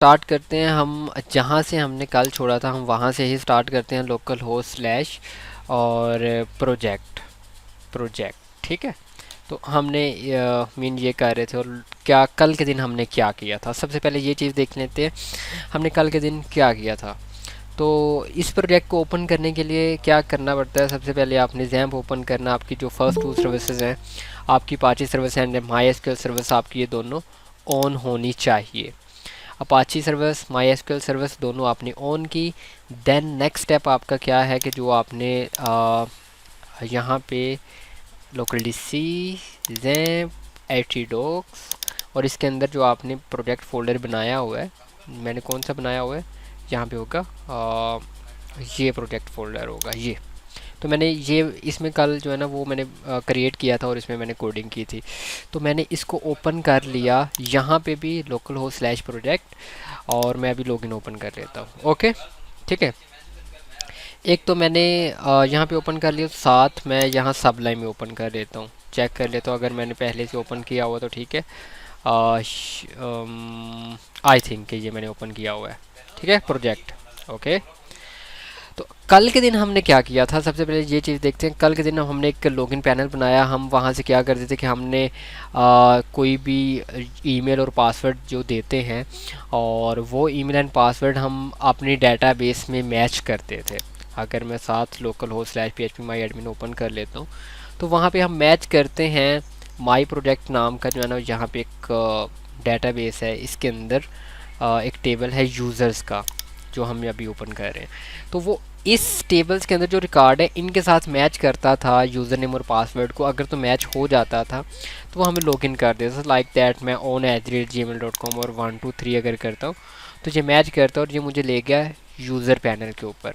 Start करते हैं हम जहाँ से हमने कल छोड़ा था, हम वहाँ से ही स्टार्ट करते हैं, लोकल होस्ट स्लैश और प्रोजेक्ट। ठीक है, तो हमने मीन ये कर रहे थे और क्या कल के दिन हमने क्या किया था, सबसे पहले ये चीज़ देख लेते हैं हमने कल के दिन क्या किया था। तो इस प्रोजेक्ट को ओपन करने के लिए क्या करना पड़ता है, सबसे पहले आपने जैम्प ओपन करना। आपकी जो फर्स्ट टू सर्विसेज हैं, आपकी Apache service and my SQL service, आपकी ये दोनों ऑन होनी चाहिए। Apache service, my SQL service दोनों आपने ऑन की। देन नेक्स्ट स्टेप आपका क्या है कि जो आपने यहाँ पे लोकल डीसी जैम्प एटीडॉक्स और इसके अंदर जो आपने प्रोजेक्ट फोल्डर बनाया हुआ है, मैंने कौन सा बनाया हुआ है, यहाँ पे होगा ये प्रोजेक्ट फोल्डर होगा ये। तो मैंने ये इसमें कल जो है ना वो मैंने क्रिएट किया था और इसमें मैंने कोडिंग की थी। तो मैंने इसको ओपन कर लिया, यहाँ पे भी लोकल होस्ट स्लैश प्रोजेक्ट, और मैं अभी लॉगिन ओपन कर लेता हूँ। ओके, ठीक है। एक तो मैंने यहाँ पे ओपन कर लिया, साथ मैं यहाँ सबलाइन में ओपन कर लेता हूँ, चेक कर लेता हूँ अगर मैंने पहले से ओपन किया हुआ तो ठीक है। आई थिंक कि ये मैंने ओपन किया हुआ है, ठीक है, प्रोजेक्ट। ओके, तो कल के दिन हमने क्या किया था, सबसे पहले ये चीज़ देखते हैं। कल के दिन हमने एक लॉगिन पैनल बनाया। हम वहाँ से क्या करते थे कि हमने कोई भी ईमेल और पासवर्ड जो देते हैं, और वो ईमेल एंड पासवर्ड हम अपनी डेटाबेस में मैच करते थे। अगर मैं साथ लोकल होस्ट स्लैश php माई एडमिन ओपन कर लेता हूँ, तो वहाँ पे हम मैच करते हैं माई प्रोजेक्ट नाम का जो है ना, यहाँ पे एक डेटाबेस है, इसके अंदर एक टेबल है यूज़र्स का जो हम अभी ओपन कर रहे हैं। तो वो इस टेबल्स के अंदर जो रिकॉर्ड है इनके साथ मैच करता था यूज़र नेम और पासवर्ड को। अगर तो मैच हो जाता था तो वो हमें लॉगिन कर देता था। लाइक दैट मैं on@gmail.com और 123 अगर करता हूँ तो ये मैच करता है और ये मुझे ले गया यूज़र पैनल के ऊपर।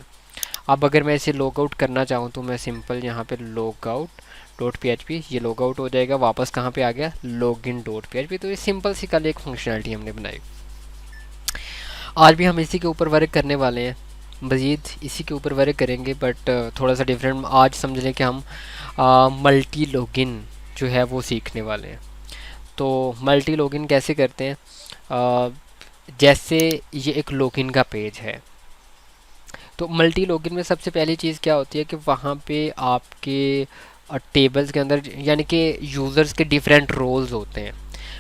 अब अगर मैं इसे लॉग आउट करना चाहूँ तो मैं सिंपल यहाँ पे लॉग आउट डॉट php, ये लॉग आउट हो जाएगा। वापस कहाँ पे आ गया, लॉगिन डॉट php। तो ये सिंपल सी कल एक फंक्शनलिटी हमने बनाई। आज भी हम इसी के ऊपर वर्क करने वाले हैं, मज़ीद इसी के ऊपर वर्क करेंगे, बट थोड़ा सा डिफरेंट। आज समझ लें कि हम मल्टी लॉगिन जो है वो सीखने वाले हैं। तो मल्टी लॉगिन कैसे करते हैं, जैसे ये एक लॉगिन का पेज है, तो मल्टी लॉगिन में सबसे पहली चीज़ क्या होती है कि वहाँ पे आपके टेबल्स के अंदर यानी कि यूज़र्स के डिफरेंट रोल्स होते हैं।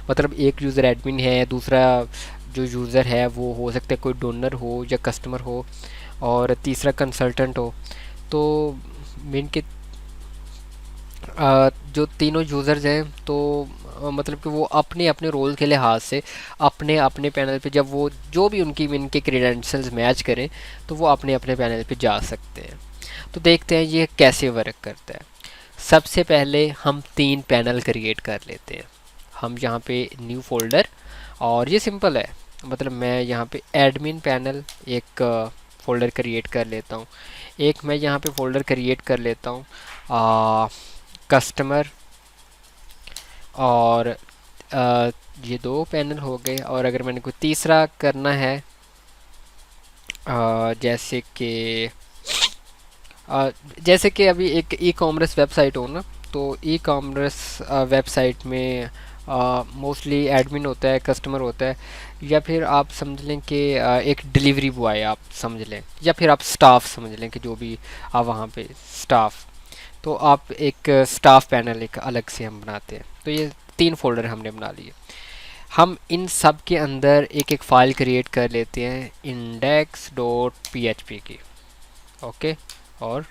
मतलब एक यूज़र एडमिन है, दूसरा जो यूज़र है वो हो सकता है कोई डोनर हो या कस्टमर हो, और तीसरा कंसल्टेंट हो। तो मेन के जो तीनों यूज़र्स हैं, तो मतलब कि वो अपने अपने रोल के लिहाज से अपने अपने पैनल पे जब वो जो भी उनकी इनके क्रेडेंशियल्स मैच करें तो वो अपने अपने पैनल पे जा सकते हैं। तो देखते हैं ये कैसे वर्क करता है। सबसे पहले हम 3 पैनल क्रिएट कर लेते हैं। हम यहाँ पे न्यू फोल्डर, और ये सिंपल है, मतलब मैं यहाँ पे एडमिन पैनल एक फ़ोल्डर क्रिएट कर लेता हूँ। एक मैं यहाँ पे फ़ोल्डर क्रिएट कर लेता हूँ कस्टमर, और ये 2 पैनल हो गए। और अगर मैंने कोई तीसरा करना है, जैसे कि जैसे कि अभी एक ई कॉमर्स वेबसाइट हो ना, तो ई कॉमर्स वेबसाइट में मोस्टली एडमिन होता है, कस्टमर होता है, या फिर आप समझ लें कि एक डिलीवरी बॉय आप समझ लें, या फिर आप स्टाफ समझ लें कि जो भी आप वहाँ पे स्टाफ। तो आप एक स्टाफ पैनल एक अलग से हम बनाते हैं। तो ये 3 फोल्डर हमने बना लिए। हम इन सब के अंदर एक एक फ़ाइल क्रिएट कर लेते हैं index.php की। ओके, और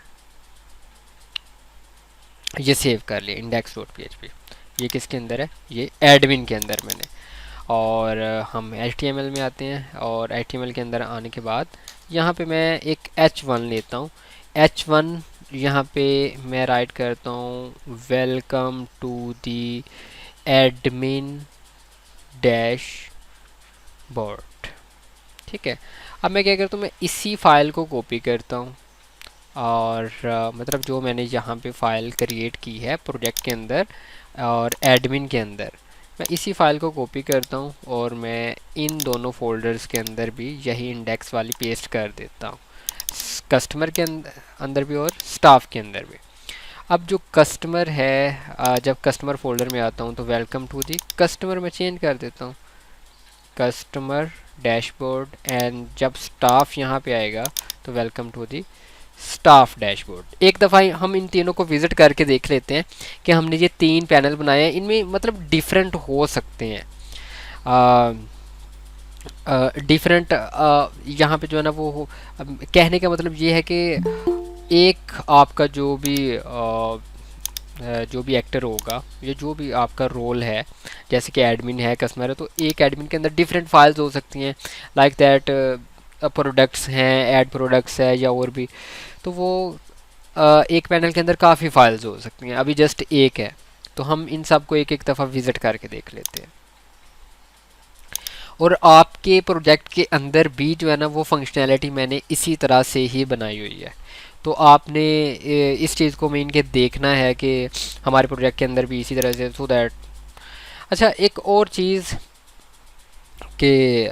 ये सेव कर लिया index.php। ये किसके अंदर है, ये एडमिन के अंदर मैंने। और हम HTML में आते हैं, और HTML के अंदर आने के बाद यहाँ पे मैं एक H1 लेता हूँ। H1 यहाँ पे मैं राइट करता हूँ welcome to the admin dashboard. ठीक है, अब मैं क्या करता हूँ, मैं इसी फाइल को कॉपी करता हूँ, और मतलब जो मैंने यहाँ पे फ़ाइल क्रिएट की है प्रोजेक्ट के अंदर और एडमिन के अंदर, मैं इसी फ़ाइल को कॉपी करता हूँ और मैं इन दोनों फोल्डर्स के अंदर भी यही इंडेक्स वाली पेस्ट कर देता हूँ, कस्टमर के अंदर भी और स्टाफ के अंदर भी। अब जो कस्टमर है, जब कस्टमर फोल्डर में आता हूँ तो वेलकम टू दी कस्टमर मैं चेंज कर देता हूँ, कस्टमर डैशबोर्ड, एंड जब स्टाफ यहाँ पे आएगा तो welcome to the staff dashboard. एक दफ़ा हम इन तीनों को विज़िट करके देख लेते हैं कि हमने ये 3 पैनल बनाए हैं, इनमें मतलब डिफरेंट हो सकते हैं। डिफरेंट यहाँ पे जो है ना वो कहने का मतलब ये है कि एक आपका जो भी एक्टर होगा, ये जो भी आपका रोल है, जैसे कि एडमिन है, कस्टमर है, तो एक एडमिन के अंदर डिफरेंट फाइल्स हो सकती हैं, लाइक दैट प्रोडक्ट्स हैं, ऐड प्रोडक्ट्स है या और भी। तो वो एक पैनल के अंदर काफ़ी फाइल्स हो सकती हैं, अभी जस्ट एक है, तो हम इन सब को एक एक दफ़ा विज़िट करके देख लेते हैं। और आपके प्रोजेक्ट के अंदर भी जो है ना वो फंक्शनैलिटी मैंने इसी तरह से ही बनाई हुई है, तो आपने इस चीज़ को मेन के देखना है कि हमारे प्रोजेक्ट के अंदर भी इसी तरह से, सो दैट। अच्छा, एक और चीज़ कि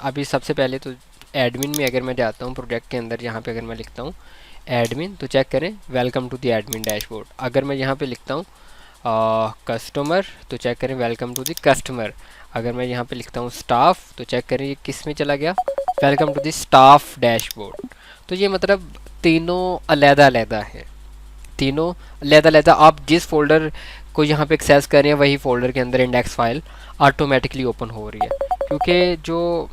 अभी सबसे पहले तो एडमिन में अगर मैं जाता हूँ प्रोजेक्ट के अंदर, यहाँ पे अगर मैं लिखता हूँ एडमिन, तो चेक करें welcome to the admin dashboard. अगर मैं यहाँ पे लिखता हूँ कस्टमर, तो चेक करें वेलकम टू द कस्टमर। अगर मैं यहाँ पे लिखता हूँ स्टाफ, तो चेक करें ये किस में चला गया, welcome to the staff dashboard. तो ये मतलब तीनों अलग-अलग है, तीनों अलग-अलग। आप जिस फोल्डर को यहाँ पे एक्सेस कर रहे हैं वही फोल्डर के अंदर इंडेक्स फाइल ऑटोमेटिकली ओपन हो रही है, क्योंकि जो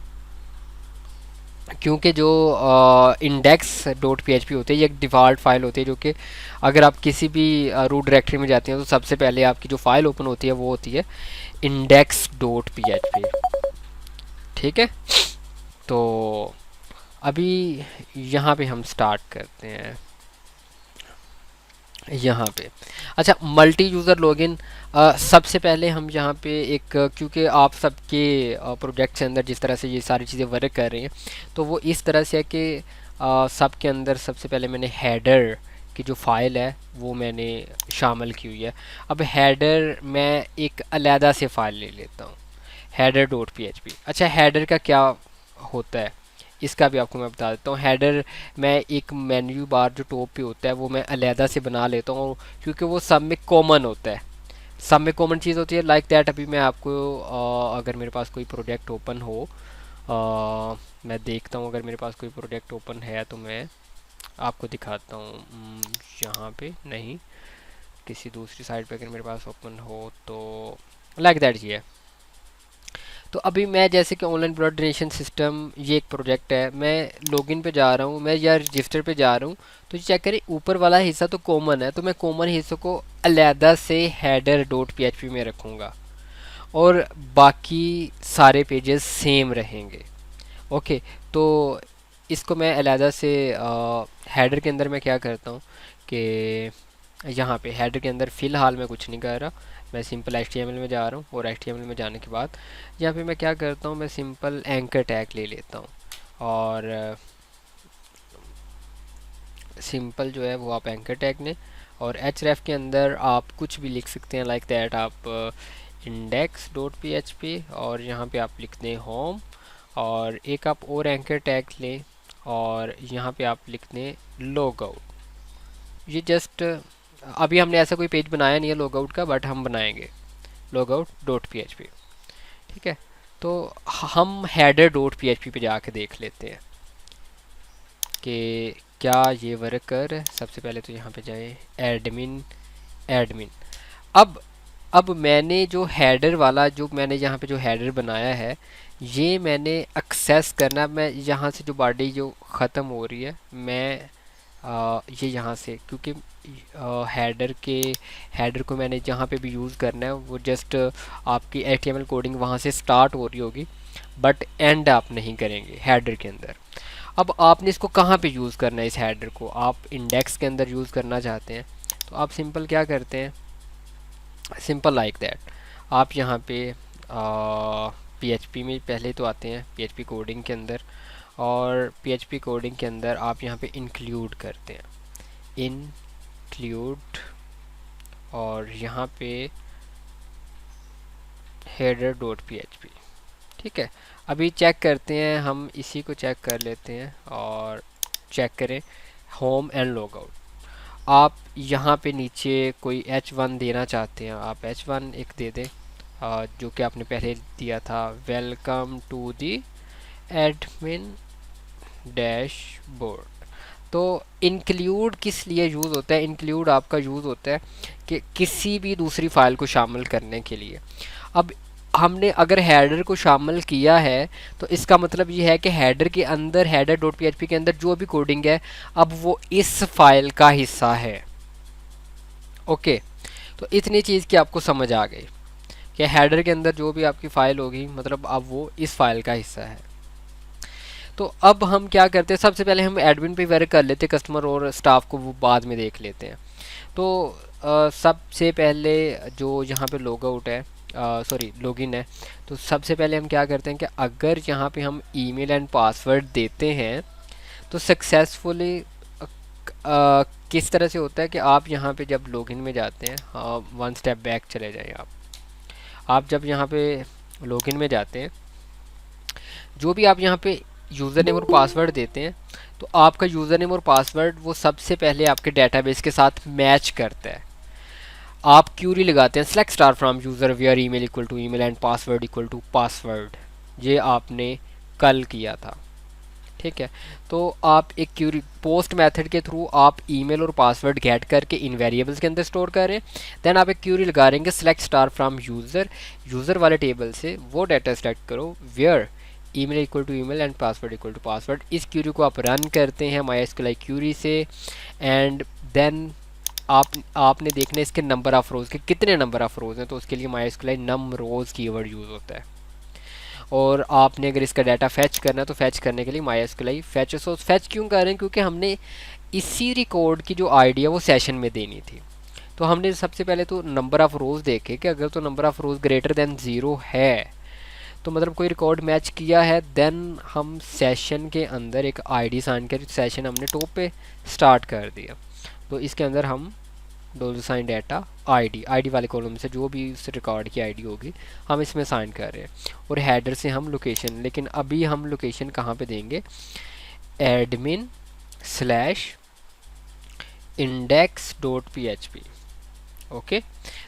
इंडेक्स डॉट पी होते हैं ये एक डिफ़ॉल्ट फाइल होती है, जो कि अगर आप किसी भी रूट डायरेक्टरी में जाते हैं तो सबसे पहले आपकी जो फाइल ओपन होती है वो होती है इंडेक्स डॉट पी। ठीक है, तो अभी यहाँ पे हम स्टार्ट करते हैं यहाँ पे। अच्छा, मल्टी यूज़र लॉगिन, सबसे पहले हम यहाँ पे एक, क्योंकि आप सबके प्रोजेक्ट के अंदर जिस तरह से ये सारी चीज़ें वर्क कर रही हैं, तो वो इस तरह से है कि सबके अंदर सबसे पहले मैंने हेडर की जो फाइल है वो मैंने शामिल की हुई है। अब हेडर मैं एक अलहदा से फाइल ले लेता हूँ, हेडर डॉट पी। अच्छा, हेडर का क्या होता है इसका भी आपको मैं बता देता हूँ। हेडर मैं एक मेन्यू बार जो टॉप पे होता है वो मैं अलहदा से बना लेता हूँ, क्योंकि वो सब में कॉमन होता है, सब में कॉमन चीज़ होती है। लाइक दैट अभी मैं आपको अगर मेरे पास कोई प्रोजेक्ट ओपन हो, मैं देखता हूँ, अगर मेरे पास कोई प्रोजेक्ट ओपन है तो मैं आपको दिखाता हूँ। यहाँ पे नहीं, किसी दूसरी साइट पे अगर मेरे पास ओपन हो तो लाइक दैट ये है। तो अभी मैं जैसे कि ऑनलाइन ब्लड डोनेशन सिस्टम ये एक प्रोजेक्ट है, मैं लॉगिन पे जा रहा हूँ, मैं या रजिस्टर पे जा रहा हूँ, तो चेक करें ऊपर वाला हिस्सा तो कॉमन है, तो मैं कॉमन हिस्सों को अलहदा से हेडर डॉट पी में रखूँगा और बाकी सारे पेजेस सेम रहेंगे। ओके, तो इसको मैं अलहदा से हेडर के अंदर मैं क्या करता हूँ कि यहाँ पे हेडर के अंदर फ़िलहाल मैं कुछ नहीं कर रहा, मैं सिंपल HTML में जा रहा हूँ, और HTML में जाने के बाद यहाँ पे मैं क्या करता हूँ, मैं सिंपल एंकर टैग ले लेता हूँ, और सिंपल जो है वो आप एंकर टैग ने, और href के अंदर आप कुछ भी लिख सकते हैं, लाइक दैट आप इंडेक्स डॉट पी और यहाँ पे आप लिखते हैं होम, और एक आप और एंकर टैग लें और यहाँ पे आप लिखते हैं लॉग आउट। ये जस्ट अभी हमने ऐसा कोई पेज बनाया नहीं है लॉग आउट का, बट हम बनाएंगे लॉग आउट डॉट पी। ठीक है, तो हम हेडर डॉट पी पे जाके देख लेते हैं कि क्या ये वर्क कर रहा है। सबसे पहले तो यहाँ पे जाए एडमिन एडमिन। अब मैंने जो हेडर वाला जो मैंने यहाँ पे जो हेडर बनाया है ये मैंने एक्सेस करना, मैं यहाँ से जो बॉडी जो ख़त्म हो रही है मैं ये यहाँ से, क्योंकि हेडर को मैंने जहाँ पे भी यूज़ करना है वो जस्ट आपकी HTML कोडिंग वहाँ से स्टार्ट हो रही होगी, बट एंड आप नहीं करेंगे हेडर के अंदर। अब आपने इसको कहाँ पे यूज़ करना है, इस हेडर को आप इंडेक्स के अंदर यूज़ करना चाहते हैं, तो आप सिंपल क्या करते हैं, सिंपल लाइक दैट आप यहाँ पे PHP में पहले तो आते हैं, PHP कोडिंग के अंदर, और PHP कोडिंग के अंदर आप यहाँ पे इंक्लूड करते हैं, इंक्लूड, और यहाँ पे हेडर डॉट पी। ठीक है, अभी चेक करते हैं, हम इसी को चेक कर लेते हैं और चेक करें होम एंड लॉग आउट। आप यहाँ पे नीचे कोई H1 देना चाहते हैं, आप H1 एक दे दें, जो कि आपने पहले दिया था, welcome to the admin dashboard. तो इंक्लूड किस लिए यूज़ होता है? इंक्लूड आपका यूज़ होता है कि किसी भी दूसरी फाइल को शामिल करने के लिए। अब हमने अगर हेडर को शामिल किया है तो इसका मतलब ये है कि हेडर के अंदर, हेडर डॉट पीएचपी के अंदर जो भी कोडिंग है अब वो इस फाइल का हिस्सा है। ओके, तो इतनी चीज़ की आपको समझ आ गई कि हेडर के अंदर जो भी आपकी फ़ाइल होगी मतलब अब वो इस फाइल का हिस्सा है। तो अब हम क्या करते हैं, सबसे पहले हम एडमिन पे वर्क कर लेते हैं, कस्टमर और स्टाफ को वो बाद में देख लेते हैं। तो सबसे पहले जो यहाँ पे लॉग आउट है, सॉरी लॉगिन है, तो सबसे पहले हम क्या करते हैं कि अगर यहाँ पे हम ईमेल एंड पासवर्ड देते हैं तो सक्सेसफुली किस तरह से होता है कि आप यहाँ पे जब लॉगिन में जाते हैं, वन स्टेप बैक चले जाएं आप जब यहाँ पे लॉगिन में जाते हैं, जो भी आप यहाँ पे यूज़र नेम और पासवर्ड देते हैं तो आपका यूज़र नेम और पासवर्ड वो सबसे पहले आपके डेटाबेस के साथ मैच करता है। आप क्यूरी लगाते हैं select star from user where email equal to email and password equal to password, ये आपने कल किया था, ठीक है। तो आप एक क्यूरी पोस्ट मेथड के थ्रू आप ईमेल और पासवर्ड गेट करके इन वेरिएबल्स के अंदर स्टोर करें। देन आप एक क्यूरी लगा रहेंगे सेलेक्ट स्टार फ्रॉम यूज़र वाले टेबल से वो डाटा सेलेक्ट करो where email equal to email and password equal to password. इस क्यूरी को आप रन करते हैं MySQL क्यूरी से एंड देन आपने देखना है इसके नंबर ऑफ़ रोज़ के कितने नंबर ऑफ़ रोज़ हैं, तो उसके लिए MySQL नम रोज़ कीवर्ड यूज़ होता है। और आपने अगर इसका डाटा फैच करना है तो फैच करने के लिए MySQL फैच। सो फैच क्यों कर रहे हैं? क्योंकि हमने इसी रिकॉर्ड की जो आईडी है वो सेशन में देनी थी। तो हमने सबसे पहले तो नंबर ऑफ़ रोज़ देखे कि अगर तो number of rows greater than 0 है तो मतलब कोई रिकॉर्ड मैच किया है। देन हम सेशन के अंदर एक आईडी साइन कर, सेशन हमने टॉप पे स्टार्ट कर दिया। तो इसके अंदर हम $साइन डाटा आईडी वाले कॉलम से जो भी उस रिकॉर्ड की आईडी होगी हम इसमें साइन कर रहे हैं और हेडर से हम लोकेशन, लेकिन अभी हम लोकेशन कहाँ पे देंगे? Admin slash index dot PHP। Okay,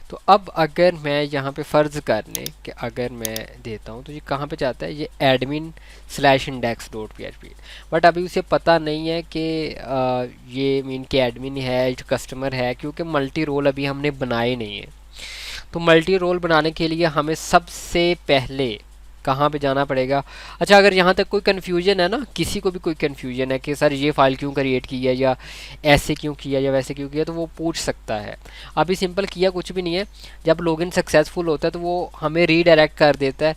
तो अब अगर मैं यहाँ पे फ़र्ज़ करने कि अगर मैं देता हूँ तो ये कहाँ पे जाता है? ये admin slash index dot PHP। But अभी उसे पता नहीं है कि ये मीन के एडमिन है जो कस्टमर है, क्योंकि मल्टी रोल अभी हमने बनाए नहीं है। तो मल्टी रोल बनाने के लिए हमें सबसे पहले कहाँ पे जाना पड़ेगा? अच्छा, अगर यहाँ तक कोई कन्फ्यूजन है ना, किसी को भी कोई कन्फ्यूजन है कि सर ये फ़ाइल क्यों क्रिएट किया या ऐसे क्यों किया या वैसे क्यों किया, तो वो पूछ सकता है। अभी सिंपल किया कुछ भी नहीं है, जब लॉगिन सक्सेसफुल होता है तो वो हमें रीडायरेक्ट कर देता है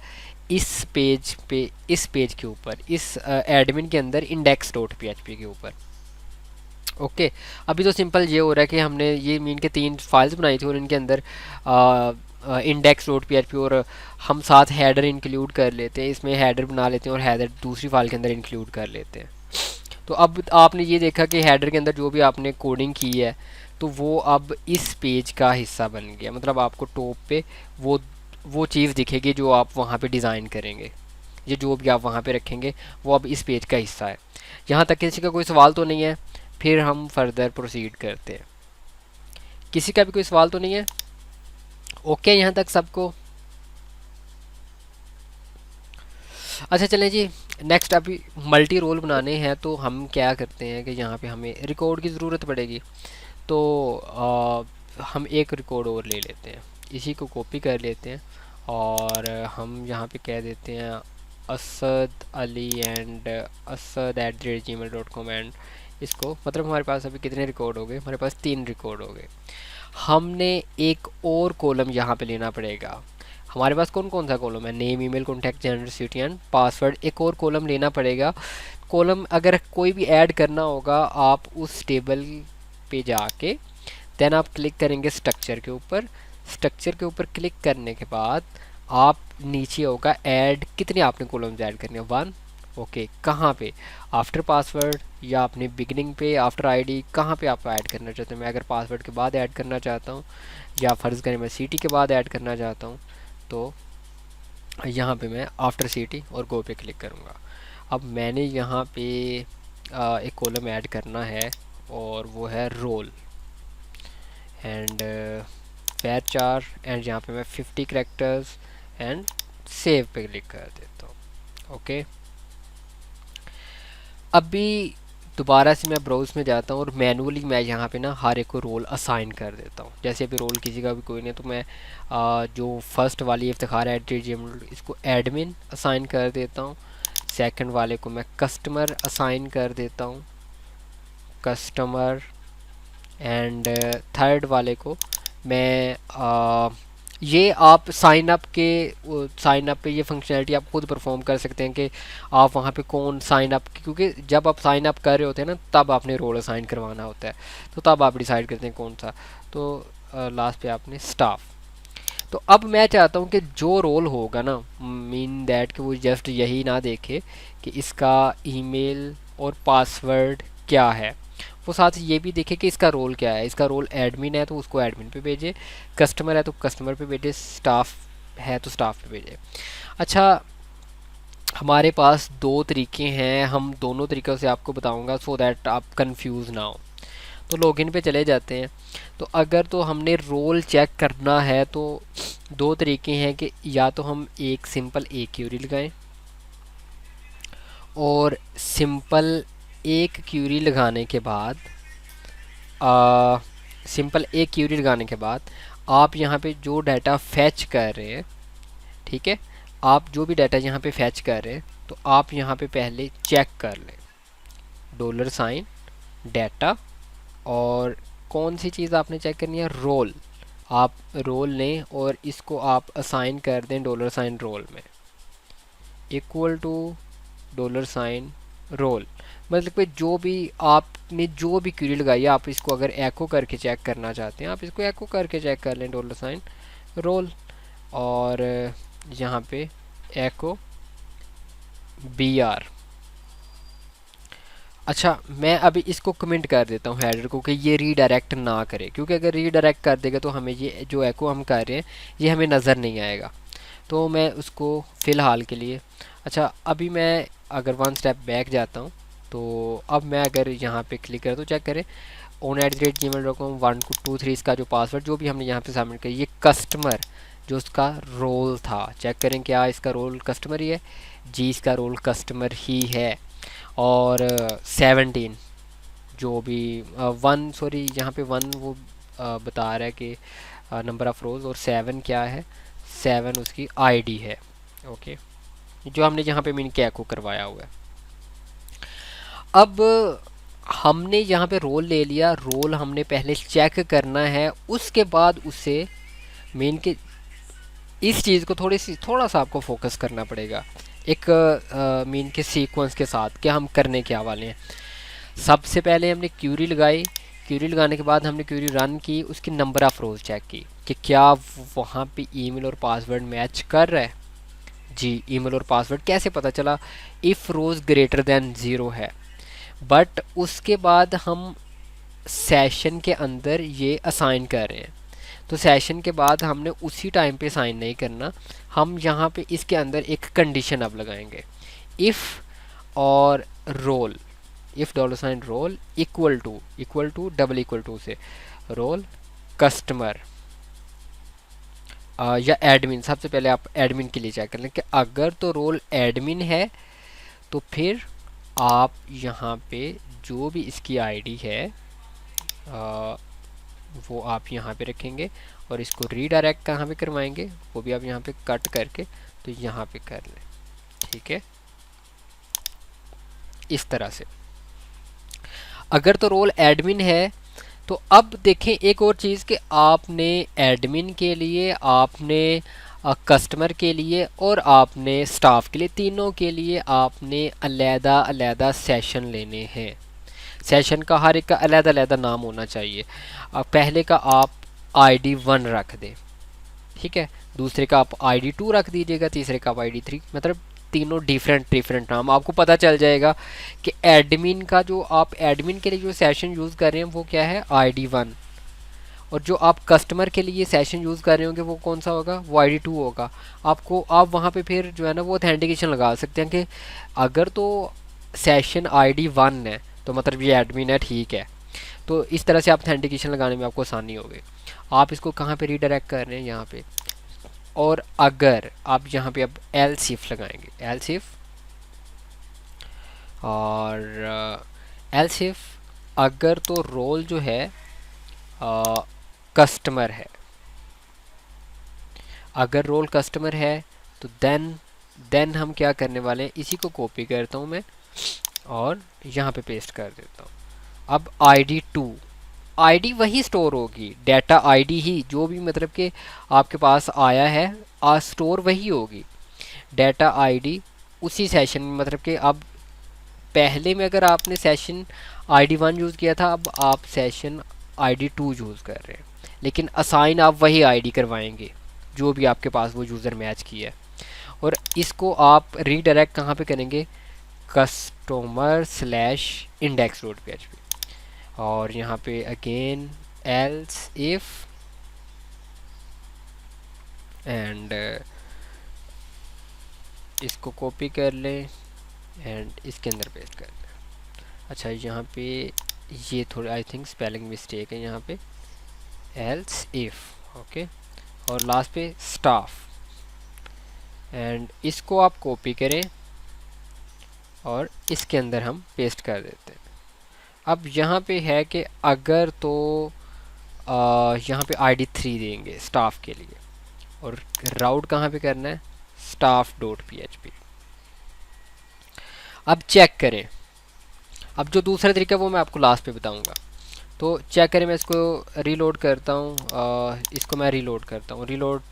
इस पेज पे, इस पेज के ऊपर, इस एडमिन के अंदर इंडेक्स डॉट PHP के ऊपर। ओके, अभी तो सिंपल ये हो रहा है कि हमने ये मीन के 3 फाइल्स बनाई थी और इनके अंदर इंडेक्स डॉट PHP और हम साथ हेडर इंक्लूड कर लेते हैं, इसमें हेडर बना लेते हैं और हेडर दूसरी फाइल के अंदर इंक्लूड कर लेते हैं। तो अब आपने ये देखा कि हेडर के अंदर जो भी आपने कोडिंग की है तो वो अब इस पेज का हिस्सा बन गया, मतलब आपको टॉप पे वो चीज़ दिखेगी जो आप वहाँ पे डिज़ाइन करेंगे, ये जो भी आप वहाँ पे रखेंगे वो अब इस पेज का हिस्सा है। यहाँ तक किसी का कोई सवाल तो नहीं है? फिर हम फर्दर प्रोसीड करते हैं। किसी का भी कोई सवाल तो नहीं है? ओके यहाँ तक सबको? अच्छा चलें जी, नेक्स्ट अभी मल्टी रोल बनाने हैं तो हम क्या करते हैं कि यहाँ पे हमें रिकॉर्ड की ज़रूरत पड़ेगी। तो हम एक रिकॉर्ड और ले लेते हैं, इसी को कॉपी कर लेते हैं और हम यहाँ पे कह देते हैं Asad Ali and asad@gmail.com and इसको, मतलब हमारे पास अभी कितने रिकॉर्ड हो गए? हमारे पास 3 रिकॉर्ड हो गए। हमने एक और कॉलम यहाँ पे लेना पड़ेगा। हमारे पास कौन कौन सा कॉलम है? Name, email, contact, gender, city and password. एक और कॉलम लेना पड़ेगा। कॉलम अगर कोई भी ऐड करना होगा आप उस टेबल पे जाके देन आप क्लिक करेंगे स्ट्रक्चर के ऊपर। स्ट्रक्चर के ऊपर क्लिक करने के बाद आप नीचे होगा ऐड, कितने आपने कॉलम्स ऐड करने हैं? 1। ओके, कहाँ पे? आफ्टर पासवर्ड या अपने बिगनिंग पे, आफ्टर आईडी, कहाँ पे आप ऐड करना चाहते हैं? मैं अगर पासवर्ड के बाद ऐड करना चाहता हूँ या फ़र्ज़ करें मैं सिटी के बाद ऐड करना चाहता हूँ तो यहाँ पे मैं आफ्टर सिटी और गो पे क्लिक करूँगा। अब मैंने यहाँ पे एक कॉलम ऐड करना है और वो है रोल एंड varchar एंड यहाँ पे मैं 50 करेक्टर्स एंड सेव पे क्लिक कर देता हूँ। ओके, अभी दोबारा से मैं ब्राउज में जाता हूँ और मैनुअली मैं यहाँ पे ना हर एक को रोल असाइन कर देता हूँ। जैसे अभी रोल किसी का भी कोई नहीं, तो मैं जो फर्स्ट वाली इफ्तिखार @gmail इसको एडमिन असाइन कर देता हूँ। सेकंड वाले को मैं कस्टमर असाइन कर देता हूँ, कस्टमर। एंड थर्ड वाले को मैं ये आप साइन अप पे ये फंक्शनैलिटी आप खुद परफॉर्म कर सकते हैं कि आप वहाँ पे कौन साइन अप, क्योंकि जब आप साइन अप कर रहे होते हैं ना तब आपने रोल असाइन करवाना होता है, तो तब आप डिसाइड करते हैं कौन सा। तो लास्ट पे आपने स्टाफ। तो अब मैं चाहता हूँ कि जो रोल होगा ना, मीन दैट कि वो जस्ट यही ना देखे कि इसका ईमेल और पासवर्ड क्या है, वो साथ ये भी देखे कि इसका रोल क्या है। इसका रोल एडमिन है तो उसको एडमिन पे भेजे, कस्टमर है तो कस्टमर पे भेजे, स्टाफ है तो स्टाफ पे भेजे। अच्छा, हमारे पास दो तरीके हैं, हम दोनों तरीक़ों से आपको बताऊंगा सो दैट आप कंफ्यूज ना हो। तो लॉगिन पे चले जाते हैं। तो अगर तो हमने रोल चेक करना है तो दो तरीके हैं कि या तो हम एक सिंपल एक क्यूरी लगाएं, और सिंपल एक क्यूरी लगाने के बाद सिंपल एक क्यूरी लगाने के बाद आप यहाँ पे जो डाटा फैच कर रहे हैं, ठीक है, आप जो भी डाटा यहाँ पे फैच कर रहे हैं तो आप यहाँ पे पहले चेक कर लें $, डाटा, और कौन सी चीज़ आपने चेक करनी है, रोल। आप रोल लें और इसको आप असाइन कर दें $रोल में, इक्वल टू $रोल। मतलब कि जो भी आपने जो भी क्वेरी लगाई है, आप इसको अगर एको करके चेक करना चाहते हैं आप इसको एको करके चेक कर लें $रोल, और यहाँ पे एको BR। अच्छा, मैं अभी इसको कमेंट कर देता हूँ हेडर को कि ये रीडायरेक्ट ना करे, क्योंकि अगर रीडायरेक्ट कर देगा तो हमें ये जो एको हम कर रहे हैं ये हमें नज़र नहीं आएगा। तो मैं उसको फ़िलहाल के लिए, अच्छा अभी मैं अगर वन स्टेप बैक जाता हूँ तो अब मैं अगर यहाँ पे क्लिक करें तो चेक करें on@gmail.com 1 2 3 इसका जो पासवर्ड जो भी हमने यहाँ पे सबमिट किया, ये कस्टमर जो उसका रोल था, चेक करें क्या इसका रोल कस्टमर ही है जी, इसका रोल कस्टमर ही है। और 17 जो भी 1 सॉरी यहाँ पे 1 वो बता रहा है कि नंबर ऑफ़ रोज़, और 7 क्या है, 7 उसकी आईडी है। ओके, जो हमने यहाँ पे मीन क्या को करवाया हुआ है। अब हमने यहाँ पे रोल ले लिया, रोल हमने पहले चेक करना है, उसके बाद उसे मीन के इस चीज़ को थोड़ा सा आपको फोकस करना पड़ेगा एक मीन के सीक्वेंस के साथ कि हम करने क्या वाले हैं। सबसे पहले हमने क्यूरी लगाई, क्यूरी लगाने के बाद हमने क्यूरी रन की, उसकी नंबर ऑफ़ रोज़ चेक की कि क्या वहाँ पे ईमेल और पासवर्ड मैच कर रहा है जी। ईमेल और पासवर्ड कैसे पता चला, इफ़ रोज़ ग्रेटर दैन 0 है। बट उसके बाद हम सेशन के अंदर ये असाइन कर रहे हैं, तो सेशन के बाद हमने उसी टाइम पे साइन नहीं करना, हम यहाँ पे इसके अंदर एक कंडीशन अब लगाएंगे, इफ़ और role, if $role equal to double equal to से रोल कस्टमर या एडमिन। सबसे पहले आप एडमिन के लिए चेक कर लें कि अगर तो रोल एडमिन है तो फिर आप यहाँ पे जो भी इसकी आईडी है वो आप यहाँ पे रखेंगे, और इसको रीडायरेक्ट कहाँ पे करवाएंगे वो भी आप यहाँ पे कट करके तो यहाँ पे कर लें, ठीक है, इस तरह से। अगर तो रोल एडमिन है तो अब देखें एक और चीज़ कि आपने एडमिन के लिए, आपने कस्टमर के लिए और आपने स्टाफ के लिए, तीनों के लिए आपने अलग-अलग सेशन लेने हैं। सेशन का हर एक का अलग-अलग नाम होना चाहिए। पहले का आप ID 1 रख दें, ठीक है, दूसरे का आप ID 2 रख दीजिएगा, तीसरे का आप ID 3, मतलब तीनों डिफरेंट नाम। आपको पता चल जाएगा कि एडमिन का जो आप एडमिन के लिए जो सेशन यूज़ कर रहे हैं वो क्या है, ID 1, और जो आप कस्टमर के लिए सेशन यूज़ कर रहे होंगे वो कौन सा होगा, वो ID 2 होगा। आप वहाँ पे फिर जो है ना वो ऑथेंटिकेशन लगा सकते हैं कि अगर तो सेशन ID 1 है तो मतलब ये एडमिन है, ठीक है। तो इस तरह से आप ऑथेंटिकेशन लगाने में आपको आसानी होगी। आप इसको कहाँ पे रीडायरेक्ट कर रहे हैं, यहाँ पे। और अगर आप यहाँ पे अब एल्स इफ लगाएंगे, एल्स इफ, और एल्स इफ अगर तो रोल जो है कस्टमर है, अगर रोल कस्टमर है तो देन हम क्या करने वाले हैं, इसी को कॉपी करता हूँ मैं और यहाँ पे पेस्ट कर देता हूँ। अब ID2, आईडी वही स्टोर होगी, डाटा आईडी ही जो भी मतलब कि आपके पास आया है स्टोर वही होगी, डाटा आईडी उसी सेशन में। मतलब कि अब पहले में अगर आपने सेशन ID1 यूज़ किया था, अब आप सेशन ID2 यूज़ कर रहे हैं, लेकिन असाइन आप वही आईडी करवाएंगे जो भी आपके पास वो यूज़र मैच किया है। और इसको आप रीडायरेक्ट कहाँ पे करेंगे, customer slash index dot PHP, और यहाँ पे अगेन एल्स इफ एंड इसको कॉपी कर लें एंड इसके अंदर पेस्ट कर लें। अच्छा यहाँ पे ये थोड़ा आई थिंक स्पेलिंग मिस्टेक है, यहाँ पे एल्स इफ, ओके, और लास्ट पे स्टाफ, एंड इसको आप कॉपी करें और इसके अंदर हम पेस्ट कर देते हैं। अब यहाँ पे है कि अगर तो यहाँ पे ID3 देंगे स्टाफ के लिए, और राउट कहाँ पे करना है, staff.php। अब चेक करें, अब जो दूसरा तरीका है वो मैं आपको लास्ट पे बताऊंगा। तो चेक करें, मैं इसको रीलोड करता हूँ, इसको मैं रीलोड करता हूँ। रीलोड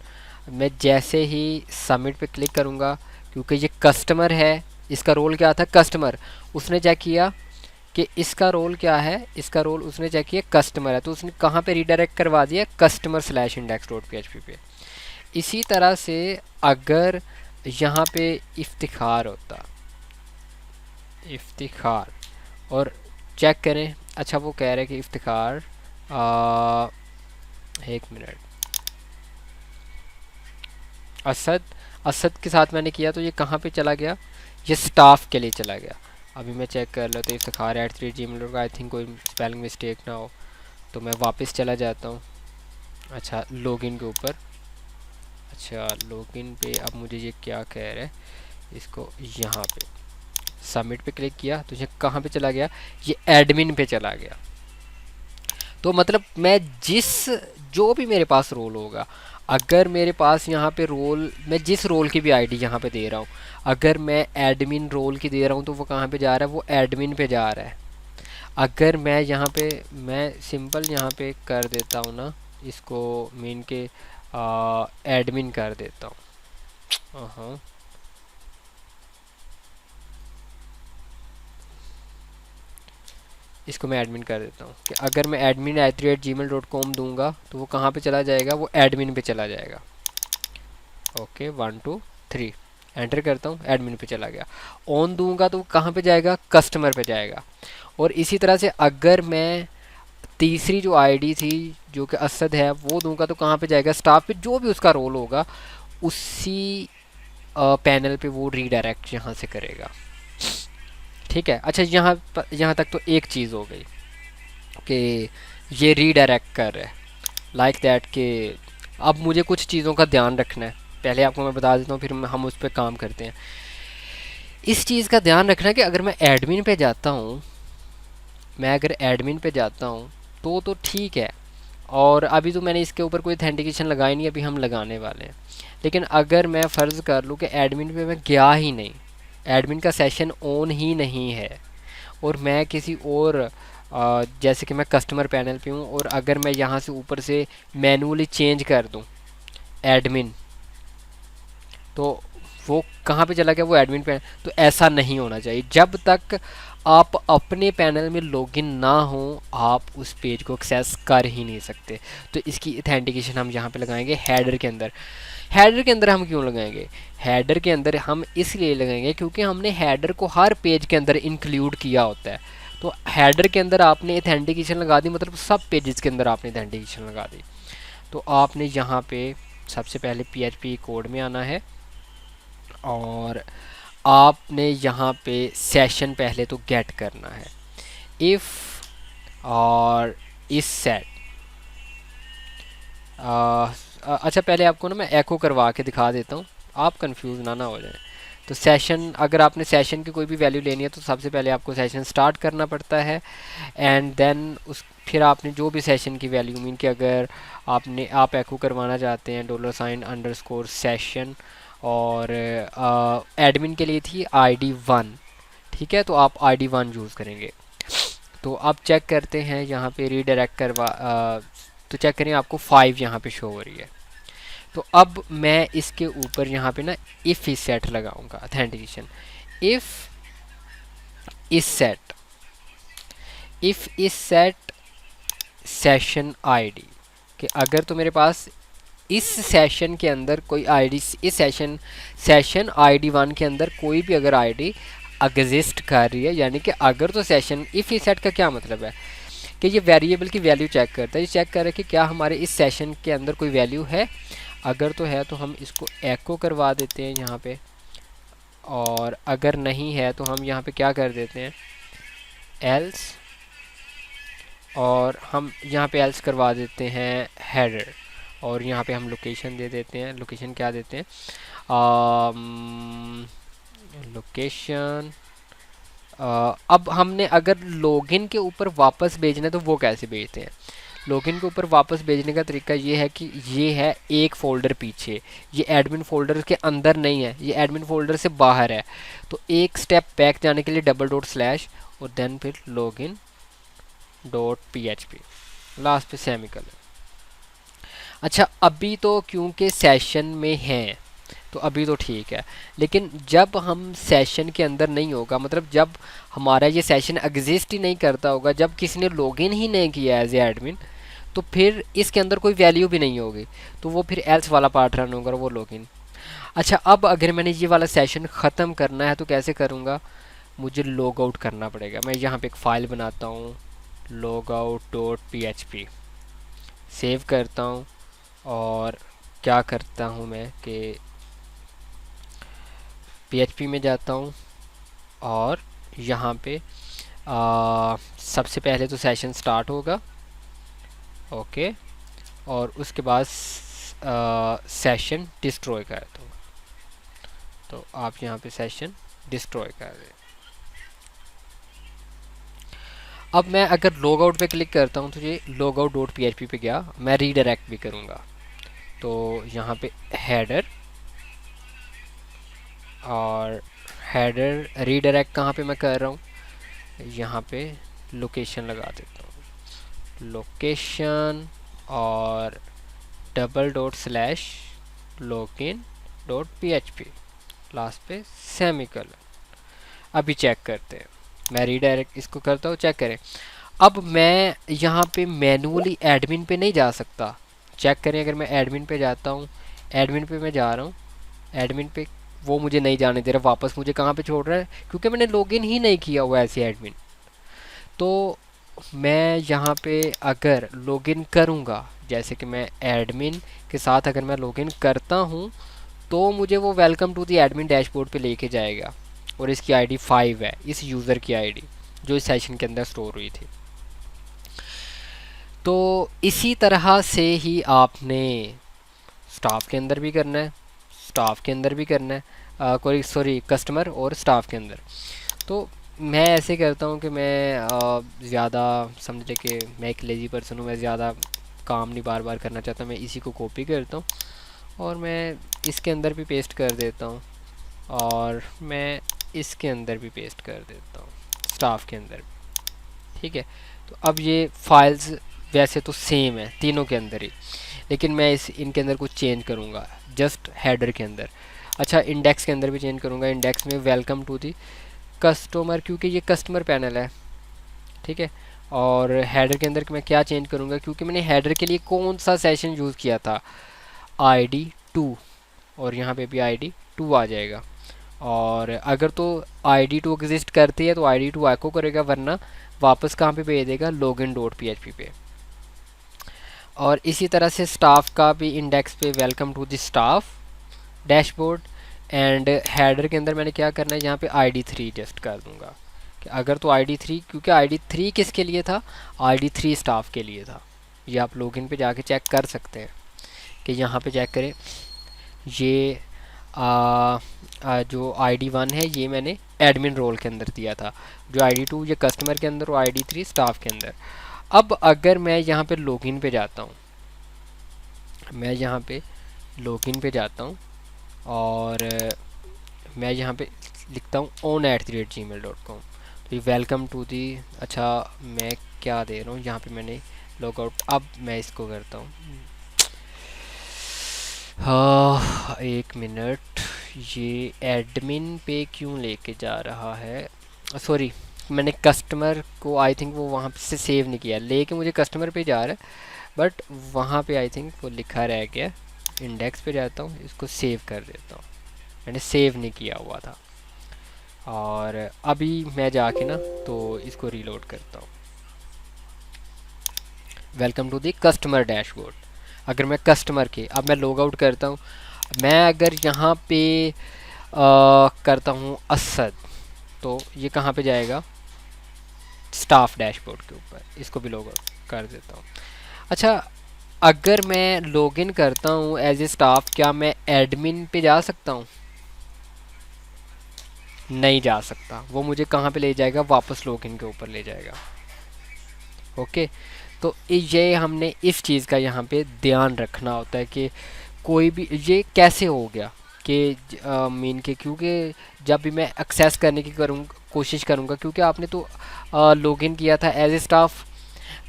मैं जैसे ही सबमिट पे क्लिक करूँगा, क्योंकि ये कस्टमर है, इसका रोल क्या था, कस्टमर, उसने चेक किया कि इसका रोल क्या है, इसका रोल उसने चेक किया कस्टमर है, तो उसने कहाँ पे रीडायरेक्ट करवा दिया, customer slash index dot PHP पे। इसी तरह से अगर यहाँ पे इफ्तिखार होता, इफ्तिखार, और चेक करें, अच्छा वो कह रहे हैं कि इफ्तिखार, एक मिनट, असद, असद के साथ मैंने किया तो ये कहाँ पे चला गया, ये स्टाफ के लिए चला गया। अभी मैं चेक कर लेता हूँ, इफ्तिखार @gmail, आई थिंक कोई स्पेलिंग मिस्टेक ना हो, तो मैं वापस चला जाता हूँ। अच्छा लॉगिन के ऊपर, अच्छा लॉगिन पे अब मुझे ये क्या कह रहा है, इसको यहाँ पे सबमिट पे क्लिक किया तो ये कहाँ पे चला गया, ये एडमिन पे चला गया। तो मतलब मैं जो भी मेरे पास रोल होगा, अगर मेरे पास यहाँ पे रोल, मैं जिस रोल की भी आईडी यहाँ पे दे रहा हूँ, अगर मैं एडमिन रोल की दे रहा हूँ तो वो कहाँ पे जा रहा है, वो एडमिन पे जा रहा है। अगर मैं यहाँ पे, मैं सिंपल यहाँ पे कर देता हूँ ना, इसको मेन के एडमिन कर देता हूँ। हाँ इसको मैं एडमिन कर देता हूँ कि अगर मैं admin@gmail.com दूंगा तो वो कहाँ पे चला जाएगा, वो एडमिन पे चला जाएगा। ओके 1 2 3 एंटर करता हूँ, एडमिन पे चला गया। ऑन दूंगा तो वो कहाँ पे जाएगा, कस्टमर पे जाएगा। और इसी तरह से अगर मैं तीसरी जो आईडी थी जो कि असद है वो दूंगा तो कहाँ पे जाएगा, स्टाफ पे, जो भी उसका रोल होगा उसी पैनल पे वो रीडायरेक्ट यहाँ से करेगा। ठीक है, अच्छा यहाँ तक तो एक चीज़ हो गई कि ये रीडायरेक्ट कर रहा है लाइक दैट, कि अब मुझे कुछ चीज़ों का ध्यान रखना है। पहले आपको मैं बता देता हूँ, फिर हम उस पर काम करते हैं। इस चीज़ का ध्यान रखना है कि अगर मैं एडमिन पे जाता हूँ, मैं अगर एडमिन पे जाता हूँ तो ठीक है, और अभी तो मैंने इसके ऊपर कोई ऑथेंटिकेशन लगाई नहीं, अभी हम लगाने वाले हैं। लेकिन अगर मैं फ़र्ज़ कर लूँ कि एडमिन पे मैं गया ही नहीं, एडमिन का सेशन ऑन ही नहीं है, और मैं किसी और जैसे कि मैं कस्टमर पैनल पे हूँ, और अगर मैं यहाँ से ऊपर से मैनुअली चेंज कर दूँ एडमिन, तो वो कहाँ पे चला गया, वो एडमिन पैनल। तो ऐसा नहीं होना चाहिए। जब तक आप अपने पैनल में लॉगिन ना हो, आप उस पेज को एक्सेस कर ही नहीं सकते। तो इसकी ऑथेंटिकेशन हम यहाँ पे लगाएंगे हेडर के अंदर। हेडर के अंदर हम क्यों लगाएंगे, हेडर के अंदर हम इसलिए लगाएंगे क्योंकि हमने हेडर को हर पेज के अंदर इंक्लूड किया होता है। तो हेडर के अंदर आपने ऑथेंटिकेशन लगा दी, मतलब सब पेजेस के अंदर आपने ऑथेंटिकेशन लगा दी। तो आपने यहाँ पे सबसे पहले PHP कोड में आना है, और आपने यहाँ पे सेशन पहले तो गेट करना है। इफ़ और इस सेट, अच्छा पहले आपको ना मैं एको करवा के दिखा देता हूँ, आप कंफ्यूज ना हो जाए। तो सेशन, अगर आपने सेशन की कोई भी वैल्यू लेनी है तो सबसे पहले आपको सेशन स्टार्ट करना पड़ता है, एंड देन उस फिर आपने जो भी सेशन की वैल्यू मीन कि अगर आप एको करवाना चाहते हैं $_सेशन, और एडमिन के लिए थी ID 1, ठीक है, तो आप ID 1 यूज़ करेंगे। तो अब चेक करते हैं यहाँ पे रीडायरेक्ट तो चेक करें आपको 5 यहाँ पे शो हो रही है। तो अब मैं इसके ऊपर यहाँ पे ना इफ़ इस सेट लगाऊंगा, ऑथेंटिकेशन इफ़ इस सेट सेशन आईडी, कि अगर तो मेरे पास इस सेशन के अंदर कोई आईडी, इस सेशन ID 1 के अंदर कोई भी अगर आईडी एग्जिस्ट कर रही है, यानी कि अगर तो सेशन इफ़ इस सेट का क्या मतलब है कि ये वेरिएबल की वैल्यू चेक करता है, ये चेक कर रहा है कि क्या हमारे इस सेशन के अंदर कोई वैल्यू है। अगर तो है तो हम इसको एको करवा देते हैं यहाँ पे, और अगर नहीं है तो हम यहाँ पे क्या कर देते हैं, एल्स, और हम यहाँ पे एल्स करवा देते हैं हेडर, और यहाँ पे हम लोकेशन दे देते हैं। लोकेशन क्या देते हैं, लोकेशन। अब हमने अगर लॉगिन के ऊपर वापस भेजना है तो वो कैसे भेजते हैं। लॉगिन के ऊपर वापस भेजने का तरीका ये है कि ये है एक फ़ोल्डर पीछे, ये एडमिन फ़ोल्डर के अंदर नहीं है, ये एडमिन फ़ोल्डर से बाहर है। तो एक स्टेप बैक जाने के लिए $/ और देन फिर login.php, लास्ट पे सेमीकोलन। अच्छा अभी तो क्योंकि सेशन में हैं तो अभी तो ठीक है, लेकिन जब हम सेशन के अंदर नहीं होगा, मतलब जब हमारा ये सेशन एग्जिस्ट ही नहीं करता होगा, जब किसी ने लॉगिन ही नहीं किया एज ए एडमिन, तो फिर इसके अंदर कोई वैल्यू भी नहीं होगी, तो वो फिर एल्स वाला पार्ट रन होगा, वो लॉगिन। अच्छा अब अगर मैंने ये वाला सेशन ख़त्म करना है तो कैसे करूँगा, मुझे लॉग आउट करना पड़ेगा। मैं यहाँ पे एक फ़ाइल बनाता हूँ logout.php, सेव करता हूँ, और क्या करता हूँ मैं कि PHP में जाता हूँ, और यहाँ पे सबसे पहले तो सेशन स्टार्ट होगा, ओके, और उसके बाद सेशन डिस्ट्रॉय कर दो। तो आप यहाँ पे सेशन डिस्ट्रॉय कर दें। अब मैं अगर लॉग आउट पे क्लिक करता हूँ तो ये logout.php पे गया, मैं रीडायरेक्ट भी करूँगा। तो यहाँ पे हेडर, और हेडर रीडायरेक्ट कहाँ पे मैं कर रहा हूँ, यहाँ पे लोकेशन लगा देता हूँ, लोकेशन और $/login.php, लास्ट पे सेमीकोलन। अभी चेक करते हैं, मैं रीडायरेक्ट इसको करता हूँ, चेक करें। अब मैं यहाँ पे मैनुअली एडमिन पे नहीं जा सकता, चेक करें। अगर मैं एडमिन पे जाता हूँ, एडमिन पे मैं जा रहा हूँ, एडमिन पे वो मुझे नहीं जाने दे रहा, वापस मुझे कहाँ पे छोड़ रहा है, क्योंकि मैंने लॉगिन ही नहीं किया हुआ ऐसे एडमिन। तो मैं यहाँ पे अगर लॉगिन करूँगा, जैसे कि मैं एडमिन के साथ अगर मैं लॉगिन करता हूँ, तो मुझे वो welcome to the admin dashboard पे लेके जाएगा, और इसकी आईडी 5 है, इस यूज़र की आईडी जो इस सेशन के अंदर स्टोर हुई थी। तो इसी तरह से ही आपने स्टाफ के अंदर भी करना है, स्टाफ के अंदर भी करना है, कोई सॉरी कस्टमर और स्टाफ के अंदर। तो मैं ऐसे करता हूँ कि मैं ज़्यादा समझ ले कि मैं एक लेज़ी पर्सन हूँ, मैं ज़्यादा काम नहीं बार बार करना चाहता, मैं इसी को कॉपी करता हूँ और मैं इसके अंदर भी पेस्ट कर देता हूँ, और मैं इसके अंदर भी पेस्ट कर देता हूँ, स्टाफ के अंदर भी। ठीक है, तो अब ये फाइल्स वैसे तो सेम है तीनों के अंदर ही, लेकिन मैं इनके अंदर कुछ चेंज करूँगा, जस्ट हेडर के अंदर। अच्छा इंडेक्स के अंदर भी चेंज करूँगा, इंडेक्स में वेलकम टू दी कस्टमर, क्योंकि ये कस्टमर पैनल है। ठीक है, और हेडर के अंदर मैं क्या चेंज करूँगा, क्योंकि मैंने हेडर के लिए कौन सा सेशन यूज़ किया था, ID 2, और यहाँ पे भी ID 2 आ जाएगा। और अगर तो ID 2 एग्जिस्ट करती है तो ID 2 एको करेगा, वरना वापस कहाँ पे भेज देगा, login.php पे। और इसी तरह से स्टाफ का भी इंडेक्स पे welcome to the staff dashboard, and header के अंदर मैंने क्या करना है, यहाँ पे ID 3 जस्ट कर दूंगा कि अगर तो ID 3, क्योंकि ID 3 किसके लिए था, ID 3 स्टाफ के लिए था। ये आप लॉगिन पे जाके चेक कर सकते हैं। कि यहाँ पे चेक करें, ये जो ID 1 है ये मैंने एडमिन रोल के अंदर दिया था, जो ID 2 ये कस्टमर के अंदर और ID 3 स्टाफ के अंदर। अब अगर मैं यहाँ पे लॉगिन पे जाता हूँ, मैं यहाँ पे लॉगिन पे जाता हूँ और मैं यहाँ पे लिखता हूँ on@gmail.com, तो ये वेलकम टू दी, अच्छा मैं क्या दे रहा हूँ यहाँ पे, मैंने लॉग आउट, अब मैं इसको करता हूँ। हाँ एक मिनट, ये एडमिन पे क्यों लेके जा रहा है, सॉरी मैंने कस्टमर को आई थिंक वो वहाँ से सेव नहीं किया, लेके मुझे कस्टमर पे जा रहा है, बट वहाँ पे आई थिंक वो लिखा रह गया। इंडेक्स पे जाता हूँ, इसको सेव कर देता हूँ, मैंने सेव नहीं किया हुआ था। और अभी मैं जाके ना तो इसको रीलोड करता हूँ। Welcome to the customer dashboard. अगर मैं कस्टमर के, अब मैं लॉग आउट करता हूँ, मैं अगर यहाँ पे करता हूँ असद, तो ये कहाँ पे जाएगा, स्टाफ डैशबोर्ड के ऊपर, इसको भी लॉग आउट कर देता हूँ। अच्छा अगर मैं लॉगिन करता हूँ एज ए स्टाफ, क्या मैं एडमिन पे जा सकता हूँ? नहीं जा सकता, वो मुझे कहाँ पे ले जाएगा, वापस लॉगिन के ऊपर ले जाएगा। ओके, तो ये हमने इस चीज़ का यहाँ पे ध्यान रखना होता है कि कोई भी, ये कैसे हो गया कि मीन के, क्योंकि जब भी मैं एक्सेस करने की कोशिश करूँगा, क्योंकि आपने तो लॉगिन किया था एज ए स्टाफ,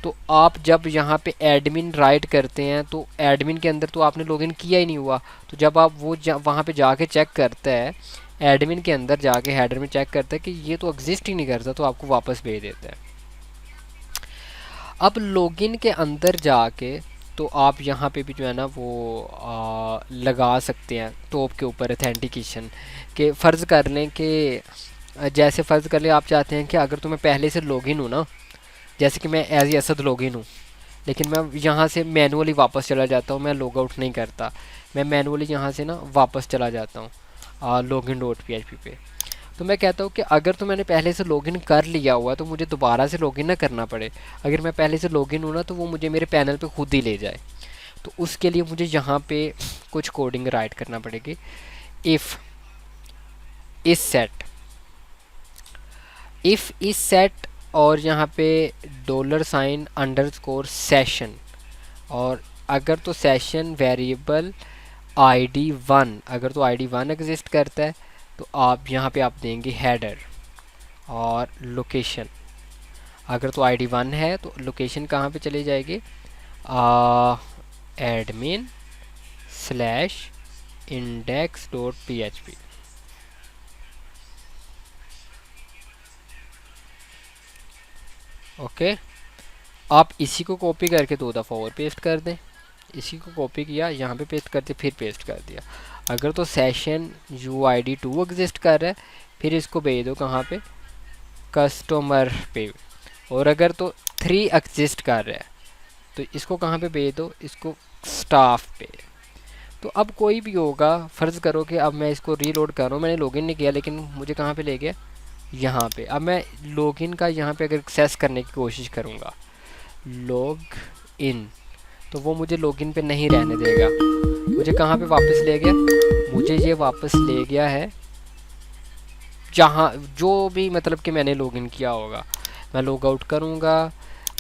तो आप जब यहाँ पे एडमिन राइट करते हैं तो एडमिन के अंदर तो आपने लॉगिन किया ही नहीं हुआ, तो जब आप वो वहाँ पे जाके चेक करता है, एडमिन के अंदर जाके हेडर में चेक करता है कि ये तो एग्जिस्ट ही नहीं करता, तो आपको वापस भेज देता है। अब लॉगिन के अंदर जाके तो आप यहाँ पे भी जो है ना वो लगा सकते हैं टॉप के ऊपर ऑथेंटिकेशन के, फ़र्ज़ कर लें कि जैसे फ़र्ज़ कर लें आप चाहते हैं कि अगर तो मैं पहले से लॉगिन हूँ ना, जैसे कि मैं एज ए असद लॉगिन हूँ, लेकिन मैं यहाँ से मैनुअली वापस चला जाता हूँ, मैं लॉग आउट नहीं करता, मैं मैनुअली यहाँ से ना वापस चला जाता हूँ login.php पे। तो मैं कहता हूँ कि अगर तो मैंने पहले से लॉगिन कर लिया हुआ तो मुझे दोबारा से लॉगिन ना करना पड़े, अगर मैं पहले से लॉगिन हूँ ना तो वो मुझे मेरे पैनल पे खुद ही ले जाए। तो उसके लिए मुझे यहाँ पे कुछ कोडिंग राइट करना पड़ेगी। इफ़ इस सेट और यहाँ पे $_सेशन, और अगर तो सेशन वेरिएबल ID 1, अगर तो ID 1 एग्जिस्ट करता है तो आप यहाँ पे आप देंगे हेडर और लोकेशन। अगर तो ID 1 है तो लोकेशन कहाँ पे चली जाएगी, admin/index.php। ओके, आप इसी को कॉपी करके 2 दफ़ा और पेस्ट कर दें, इसी को कॉपी किया यहाँ पे पेस्ट करते, फिर पेस्ट कर दिया। अगर तो सेशन UID 2 एग्जिस्ट कर रहा है, फिर इसको भेज दो कहाँ पे, कस्टमर पे। और अगर तो 3 एग्जिस्ट कर रहा है तो इसको कहाँ पे भेज दो, इसको स्टाफ पे। तो अब कोई भी होगा, फ़र्ज़ करो कि अब मैं इसको रीलोड कर रहा हूँ, मैंने लॉगिन नहीं किया लेकिन मुझे कहाँ पे ले गया, यहाँ पे। अब मैं लॉगिन का यहाँ पे अगर एक्सेस करने की कोशिश करूँगा, लॉग इन, तो वो मुझे लॉगिन पे नहीं रहने देगा, मुझे कहाँ पे वापस ले गया, मुझे ये वापस ले गया है जहाँ जो भी मतलब कि मैंने लॉगिन किया होगा। मैं लॉग आउट करूँगा,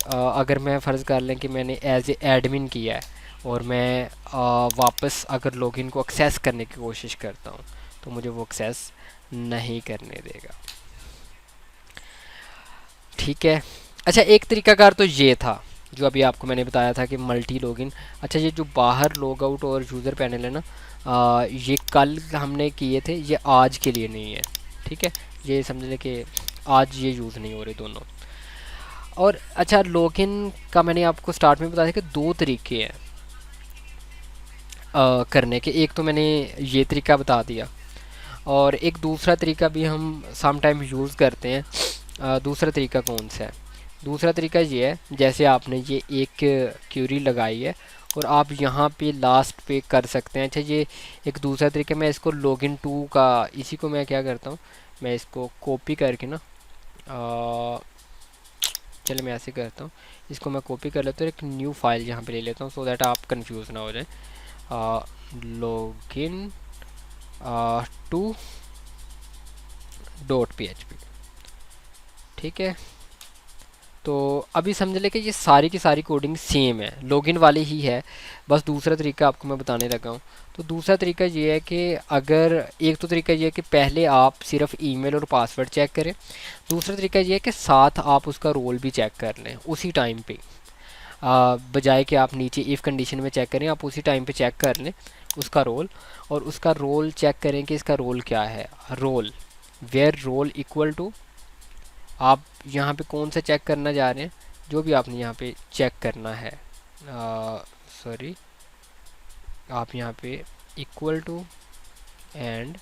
अगर मैं फ़र्ज़ कर लें कि मैंने एज ए एडमिन किया है और मैं वापस अगर लॉगिन को एक्सेस करने की कोशिश करता हूँ तो मुझे वो एक्सेस नहीं करने देगा। ठीक है, अच्छा एक तरीकाकार तो ये था जो अभी आपको मैंने बताया था कि मल्टी लॉगिन। अच्छा ये जो बाहर लॉग आउट और यूज़र पैनल है ना, ये कल हमने किए थे, ये आज के लिए नहीं है। ठीक है, ये समझ लें कि आज ये यूज़ नहीं हो रहे दोनों। और अच्छा लॉगिन का मैंने आपको स्टार्ट में बताया कि 2 तरीके हैं करने के, एक तो मैंने ये तरीका बता दिया और एक दूसरा तरीका भी हम सम टाइम यूज़ करते हैं। दूसरा तरीका कौन सा है, दूसरा तरीका ये है, जैसे आपने ये एक क्यूरी लगाई है और आप यहाँ पे लास्ट पे कर सकते हैं। अच्छा ये एक दूसरा तरीका, मैं इसको लॉगिन टू का, इसी को मैं क्या करता हूँ, मैं इसको कॉपी करके ना, चलो मैं ऐसे करता हूँ, इसको मैं कॉपी कर लेता हूँ, एक न्यू फाइल यहाँ पे ले लेता हूँ सो दैट आप कंफ्यूज ना हो जाए। login to .php। ठीक है, तो अभी समझ ले कि ये सारी की सारी कोडिंग सेम है, लॉगिन वाली ही है, बस दूसरा तरीका आपको मैं बताने लगा हूँ। तो दूसरा तरीका ये है कि अगर एक तो तरीका ये है कि पहले आप सिर्फ ईमेल और पासवर्ड चेक करें, दूसरा तरीका ये है कि साथ आप उसका रोल भी चेक कर लें उसी टाइम पे, बजाय कि आप नीचे इफ़ कंडीशन में चेक करें, आप उसी टाइम पे चेक कर लें उसका रोल, और उसका रोल चेक करें कि इसका रोल क्या है। Role where role equal to, आप यहाँ पे कौन सा चेक करना जा रहे हैं, जो भी आपने यहाँ पे चेक करना है, सॉरी, आप यहाँ पे इक्वल टू एंड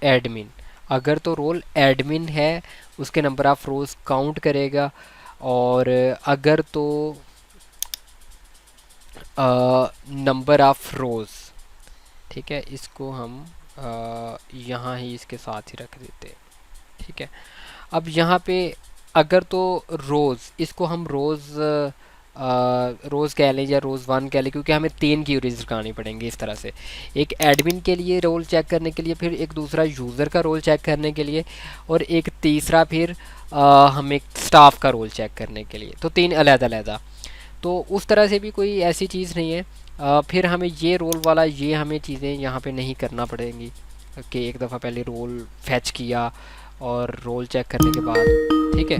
एडमिन, अगर तो रोल एडमिन है उसके नंबर ऑफ रोज काउंट करेगा, और अगर तो नंबर ऑफ रोज, ठीक है, इसको हम यहाँ ही इसके साथ ही रख देते हैं। ठीक है, अब यहाँ पे अगर तो रोज़, इसको हम रोज़ कह लें या रोज़ वन कह लें, क्योंकि हमें 3 क्यूरीज लगानी पड़ेंगी इस तरह से, एक एडमिन के लिए रोल चेक करने के लिए, फिर एक दूसरा यूज़र का रोल चेक करने के लिए, और एक तीसरा फिर हमें स्टाफ का रोल चेक करने के लिए, तो 3 अलग-अलग। तो उस तरह से भी कोई ऐसी चीज़ नहीं है। फिर हमें ये रोल वाला, ये हमें चीज़ें यहाँ पे नहीं करना पड़ेंगी कि एक दफ़ा पहले रोल फैच किया और रोल चेक करने के बाद, ठीक है,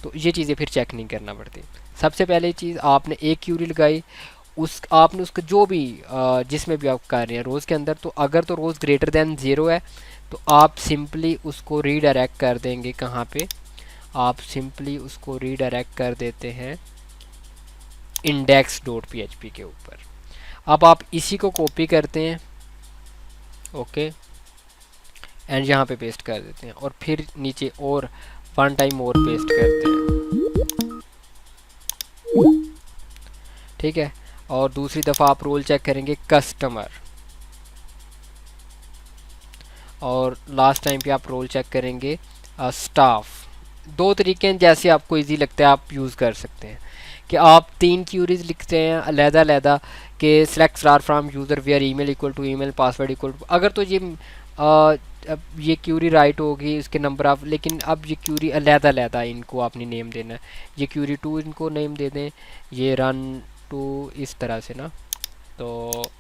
तो ये चीज़ें फिर चेक नहीं करना पड़ती। सबसे पहले चीज़, आपने एक क्यूरी लगाई, उस आपने उसका जो भी जिसमें भी आप कर रहे हैं रोज़ के अंदर, तो अगर तो रोज़ ग्रेटर दैन 0 है तो आप सिंपली उसको रीडायरेक्ट कर देंगे कहाँ पे, आप सिंपली उसको रीडायरेक्ट कर देते हैं index.php के ऊपर। अब आप इसी को कॉपी करते हैं, ओके, एंड यहाँ पे पेस्ट कर देते हैं, और फिर नीचे और 1 टाइम और पेस्ट करते हैं। ठीक है, और दूसरी दफ़ा आप रोल चेक करेंगे कस्टमर, और लास्ट टाइम पे आप रोल चेक करेंगे स्टाफ। 2 तरीके हैं, जैसे आपको इजी लगता है आप यूज़ कर सकते हैं, कि आप 3 क्यूरीज लिखते हैं अलहदा-अलहदा कि select star from user where email equal to email password equal to, अगर तो अब ये क्यूरी राइट होगी उसके नंबर ऑफ, लेकिन अब ये क्यूरी अलहदा-अलहदा इनको आपने नेम देना है, ये क्यूरी 2 इनको नेम दे दें, ये रन टू इस तरह से ना, तो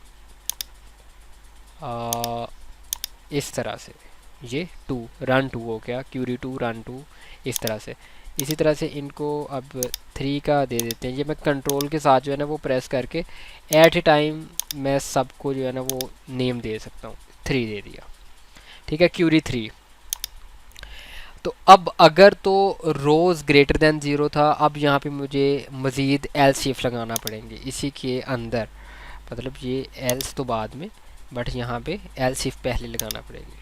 इस तरह से ये 2 रन 2 हो गया, क्यूरी 2 रन 2 इस तरह से। इसी तरह से इनको अब 3 का दे देते हैं, ये मैं कंट्रोल के साथ जो है ना वो प्रेस करके एट ए टाइम मैं सबको जो है ना वो नेम दे सकता हूँ। 3 दे दिया, ठीक है, क्यूरी 3। तो अब अगर तो रोज़ ग्रेटर दैन 0 था, अब यहाँ पे मुझे मज़ीद एल्स इफ लगाना पड़ेंगे इसी के अंदर, मतलब ये एल्स तो बाद में, बट यहाँ पे एल्स इफ पहले लगाना पड़ेंगे,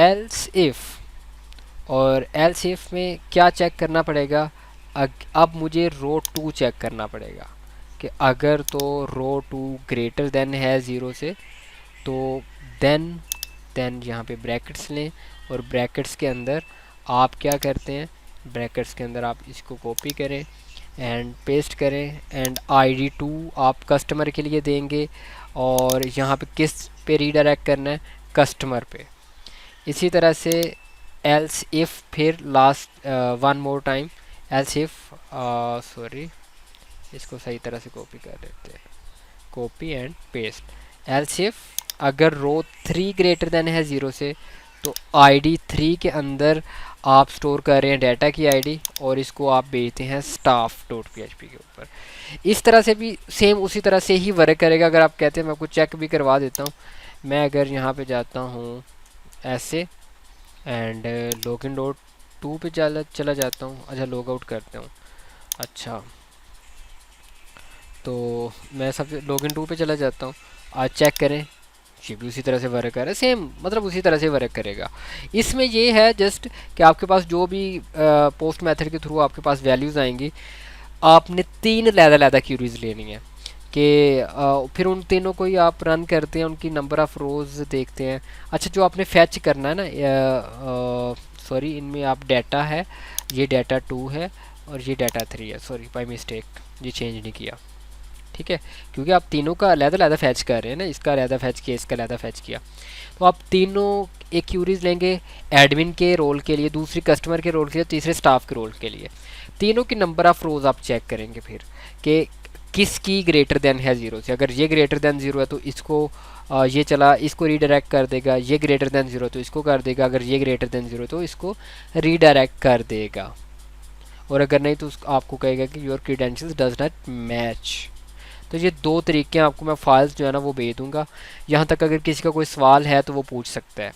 एल्स इफ। और एल्स इफ में क्या चेक करना पड़ेगा, अब मुझे रो 2 चेक करना पड़ेगा कि अगर तो रो 2 ग्रेटर देन है 0 से, तो देन यहाँ पे ब्रैकेट्स लें, और ब्रैकेट्स के अंदर आप क्या करते हैं, ब्रैकेट्स के अंदर आप इसको कॉपी करें एंड पेस्ट करें, एंड ID 2 आप कस्टमर के लिए देंगे, और यहाँ पे किस पे रीडायरेक्ट करना है, कस्टमर पे। इसी तरह से एल्स इफ, फिर last 1 more time else if, sorry, इसको सही तरह से कॉपी कर देते हैं, copy and paste. Else if अगर रो 3 ग्रेटर देन है 0 से, तो ID 3 के अंदर आप स्टोर कर रहे हैं डाटा की ID, और इसको आप भेजते हैं staff.php के ऊपर। इस तरह से भी सेम उसी तरह से ही वर्क करेगा। अगर आप कहते हैं मैं कुछ चेक भी करवा देता हूँ, मैं अगर यहाँ पे जाता हूँ ऐसे एंड login.to पे चला जाता हूँ, अच्छा लॉग आउट करता हूँ, अच्छा तो मैं सबसे login.to पे चला जाता हूँ, आज चेक करें, ये भी उसी तरह से वर्क कर रहा है, सेम मतलब उसी तरह से वर्क करेगा। इसमें ये है जस्ट कि आपके पास जो भी पोस्ट मेथड के थ्रू आपके पास वैल्यूज़ आएंगी, आपने 3 अलग-अलग क्यूरीज लेनी है कि फिर उन तीनों को ही आप रन करते हैं, उनकी नंबर ऑफ़ रोज़ देखते हैं। अच्छा, जो आपने फैच करना है ना, सॉरी, इनमें आप डाटा है, ये डाटा 2 है और ये डाटा 3 है, सॉरी बाय मिस्टेक ये चेंज नहीं किया, ठीक है, क्योंकि आप तीनों का अलग-अलग फैच कर रहे हैं ना, इसका अलग फैच किया, इसका अलग फैच किया, तो आप तीनों एक क्यूरीज लेंगे, एडमिन के रोल के लिए, दूसरी कस्टमर के रोल के लिए, तीसरे स्टाफ के रोल के लिए। तीनों की नंबर ऑफ़ रोज़ आप चेक करेंगे फिर कि किसकी ग्रेटर देन है ज़ीरो से। अगर ये ग्रेटर देन ज़ीरो है तो इसको ये चला, इसको रीडायरेक्ट कर देगा। ये ग्रेटर देन ज़ीरो तो इसको कर देगा। अगर ये ग्रेटर देन ज़ीरो तो इसको रीडायरेक्ट कर देगा। और अगर नहीं तो आपको कहेगा कि your credentials does not match. तो ये दो तरीके हैं, आपको मैं फाइल्स जो है ना वो भेज दूँगा। यहाँ तक अगर किसी का कोई सवाल है तो वो पूछ सकता है।